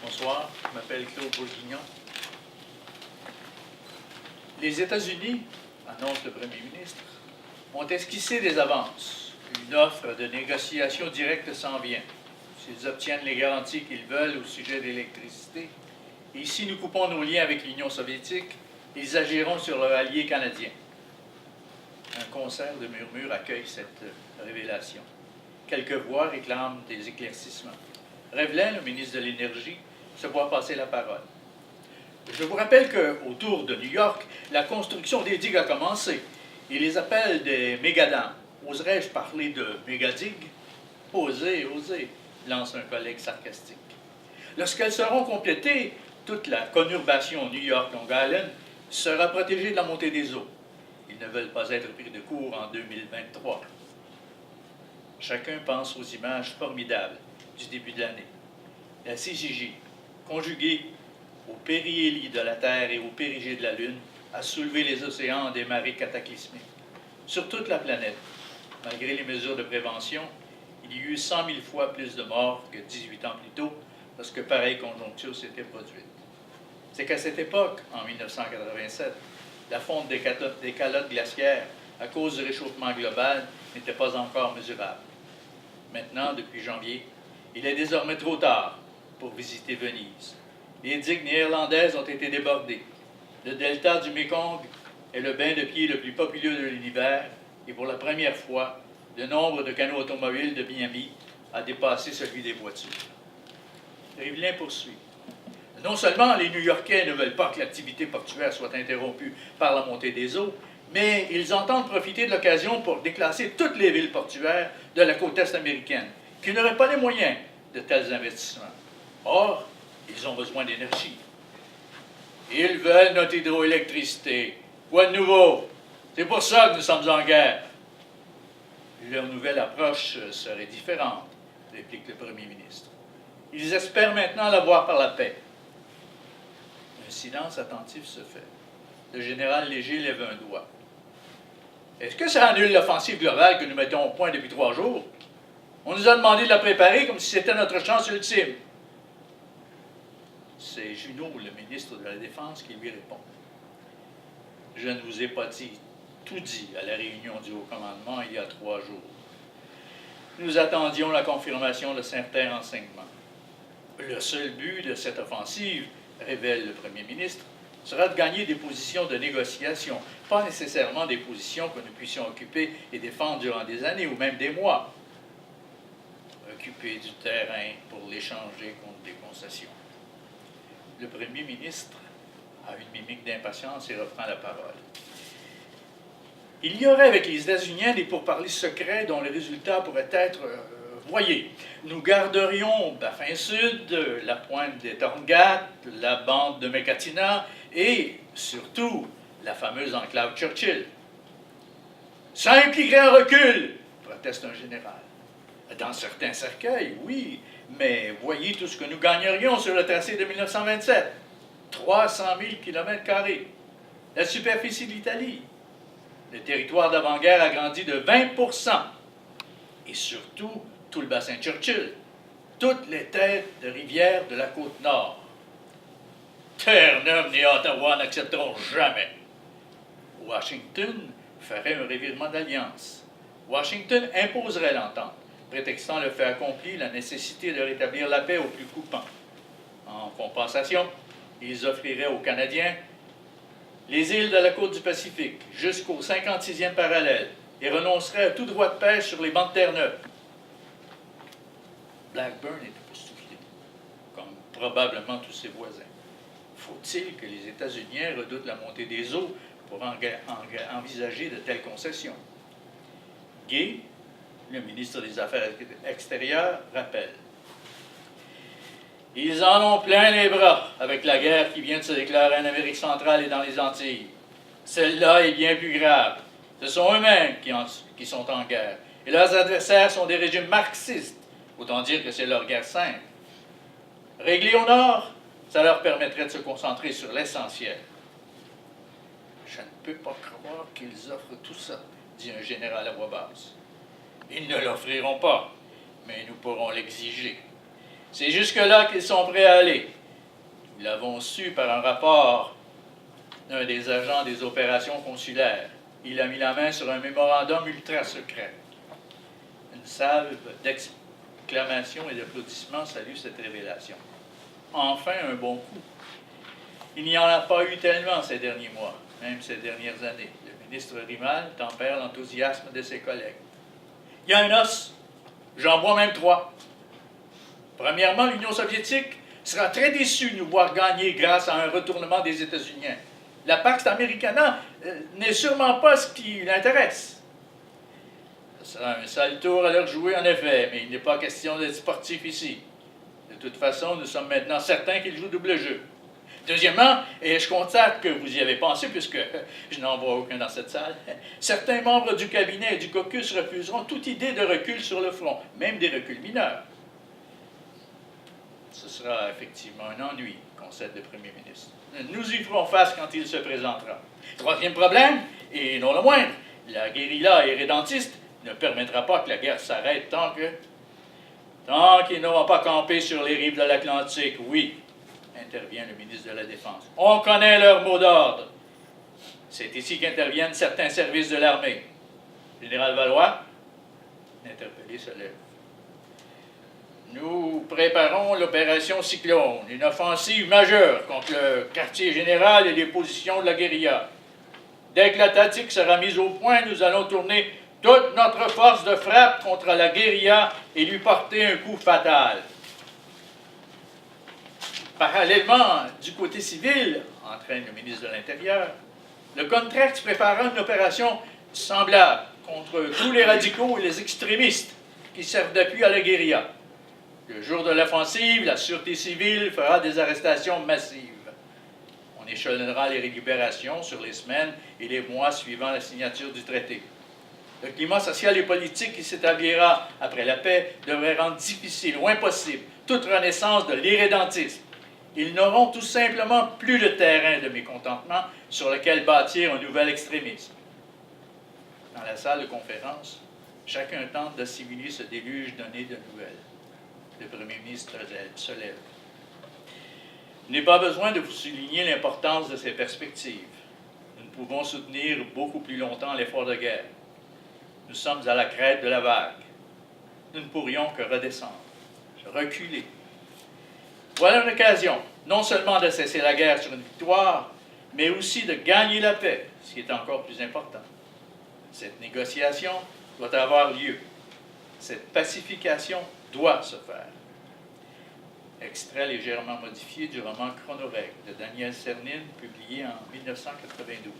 Bonsoir, je m'appelle Claude Bourguignon. Les États-Unis, annonce le Premier ministre, ont esquissé des avances. Une offre de négociation directe s'en vient. S'ils obtiennent les garanties qu'ils veulent au sujet de l'électricité, et si nous coupons nos liens avec l'Union soviétique, ils agiront sur leur allié canadien. Un concert de murmures accueille cette révélation. Quelques voix réclament des éclaircissements. Revlin, le ministre de l'Énergie, se voit passer la parole. Je vous rappelle qu'autour de New York, la construction des digues a commencé. Ils les appellent des mégadams. Oserais-je parler de mégadigues? Osez, osez, lance un collègue sarcastique. Lorsqu'elles seront complétées, toute la conurbation New York-Long Island sera protégée de la montée des eaux. Ils ne veulent pas être pris de court en 2023. Chacun pense aux images formidables du début de l'année. La CGJ, conjuguée au périhélie de la Terre et au périgée de la Lune, a soulevé les océans en des marées cataclysmiques. Sur toute la planète, malgré les mesures de prévention, il y a eu 100 000 fois plus de morts que 18 ans plus tôt, lorsque pareille conjoncture s'était produite. C'est qu'à cette époque, en 1987, la fonte des calottes glaciaires, à cause du réchauffement global, n'était pas encore mesurable. Maintenant, depuis janvier, il est désormais trop tard pour visiter Venise. Les digues néerlandaises ont été débordées. Le delta du Mékong est le bain de pied le plus populeux de l'univers et pour la première fois, le nombre de canaux automobiles de Miami a dépassé celui des voitures. Rivlin poursuit. Non seulement les New-Yorkais ne veulent pas que l'activité portuaire soit interrompue par la montée des eaux, mais ils entendent profiter de l'occasion pour déclasser toutes les villes portuaires de la côte est américaine, qui n'auraient pas les moyens de tels investissements. Or, ils ont besoin d'énergie. Ils veulent notre hydroélectricité. Quoi de nouveau? C'est pour ça que nous sommes en guerre. Leur nouvelle approche serait différente, réplique le Premier ministre. Ils espèrent maintenant l'avoir par la paix. Un silence attentif se fait. Le général Léger lève un doigt. Est-ce que ça annule l'offensive globale que nous mettons au point depuis 3 jours? On nous a demandé de la préparer comme si c'était notre chance ultime. C'est Junot, le ministre de la Défense, qui lui répond. Je ne vous ai pas tout dit à la réunion du Haut Commandement il y a 3 jours. Nous attendions la confirmation de certains renseignements. Le seul but de cette offensive, révèle le Premier ministre, sera de gagner des positions de négociation, pas nécessairement des positions que nous puissions occuper et défendre durant des années ou même des mois. Occuper du terrain pour l'échanger contre des concessions. Le Premier ministre a une mimique d'impatience et reprend la parole. Il y aurait avec les États-Unis des pourparlers secrets dont les résultats pourraient être voyez. Nous garderions Baffin Sud, la pointe des Torngat, la bande de Mécatina et, surtout, la fameuse enclave Churchill. Ça impliquerait un recul, proteste un général. Dans certains cercueils, oui, mais voyez tout ce que nous gagnerions sur le tracé de 1927. 300 000 km². La superficie de l'Italie. Le territoire d'avant-guerre a grandi de 20%. Et surtout, tout le bassin Churchill. Toutes les têtes de rivières de la côte nord. Terre-Neuve ni Ottawa n'accepteront jamais. Washington ferait un revirement d'alliance. Washington imposerait l'entente, prétextant le fait accompli la nécessité de rétablir la paix au plus coupant. En compensation, ils offriraient aux Canadiens les îles de la côte du Pacifique jusqu'au 56e parallèle et renonceraient à tout droit de pêche sur les bancs de Terre-Neuve. Blackburn est époustouflé, comme probablement tous ses voisins. Faut-il que les États-Unis redoutent la montée des eaux pour envisager de telles concessions? Gay, le ministre des Affaires extérieures, rappelle. Ils en ont plein les bras avec la guerre qui vient de se déclarer en Amérique centrale et dans les Antilles. Celle-là est bien plus grave. Ce sont eux-mêmes qui sont en guerre. Et leurs adversaires sont des régimes marxistes. Autant dire que c'est leur guerre simple. Réglée au nord, ça leur permettrait de se concentrer sur l'essentiel. Je ne peux pas croire qu'ils offrent tout ça, dit un général à voix basse. Ils ne l'offriront pas, mais nous pourrons l'exiger. C'est jusque-là qu'ils sont prêts à aller. Nous l'avons su par un rapport d'un des agents des opérations consulaires. Il a mis la main sur un mémorandum ultra secret. Une salve d'exclamations et d'applaudissements salue cette révélation. Enfin, un bon coup. Il n'y en a pas eu tellement ces derniers mois, même ces dernières années. Le ministre Rimal tempère l'enthousiasme de ses collègues. Il y a un os. J'en vois même 3. Premièrement, l'Union soviétique sera très déçue de nous voir gagner grâce à un retournement des États-Unis. La Pax Americana n'est sûrement pas ce qui l'intéresse. Ce sera un sale tour à leur jouer, en effet, mais il n'est pas question d'être sportif ici. De toute façon, nous sommes maintenant certains qu'ils jouent double jeu. Deuxièmement, et je constate que vous y avez pensé, puisque je n'en vois aucun dans cette salle, certains membres du cabinet et du caucus refuseront toute idée de recul sur le front, même des reculs mineurs. Ce sera effectivement un ennui, concède le Premier ministre. Nous y ferons face quand il se présentera. Troisième problème, et non le moindre, la guérilla irrédentiste ne permettra pas que la guerre s'arrête tant qu'ils n'auront pas campé sur les rives de l'Atlantique. Oui, intervient le ministre de la Défense. On connaît leur mot d'ordre. C'est ici qu'interviennent certains services de l'armée. Général Valois, interpellé, se lève. Nous préparons l'opération Cyclone, une offensive majeure contre le quartier général et les positions de la guérilla. Dès que la tactique sera mise au point, nous allons tourner toute notre force de frappe contre la guérilla et lui porter un coup fatal. Parallèlement, du côté civil, entraîne le ministre de l'Intérieur, le Contrex préparera une opération semblable contre tous les radicaux et les extrémistes qui servent d'appui à la guérilla. Le jour de l'offensive, la sûreté civile fera des arrestations massives. On échelonnera les libérations sur les semaines et les mois suivant la signature du traité. Le climat social et politique qui s'établira après la paix devrait rendre difficile ou impossible toute renaissance de l'irrédentisme. Ils n'auront tout simplement plus de terrain de mécontentement sur lequel bâtir un nouvel extrémisme. Dans la salle de conférence, chacun tente d'assimiler ce déluge donné de nouvelles. Le Premier ministre se lève. Il n'est pas besoin de vous souligner l'importance de ces perspectives. Nous ne pouvons soutenir beaucoup plus longtemps l'effort de guerre. Nous sommes à la crête de la vague. Nous ne pourrions que redescendre, reculer. Voilà une occasion, non seulement de cesser la guerre sur une victoire, mais aussi de gagner la paix, ce qui est encore plus important. Cette négociation doit avoir lieu. Cette pacification doit se faire. Extrait légèrement modifié du roman Chronorègle de Daniel Cernine, publié en 1992.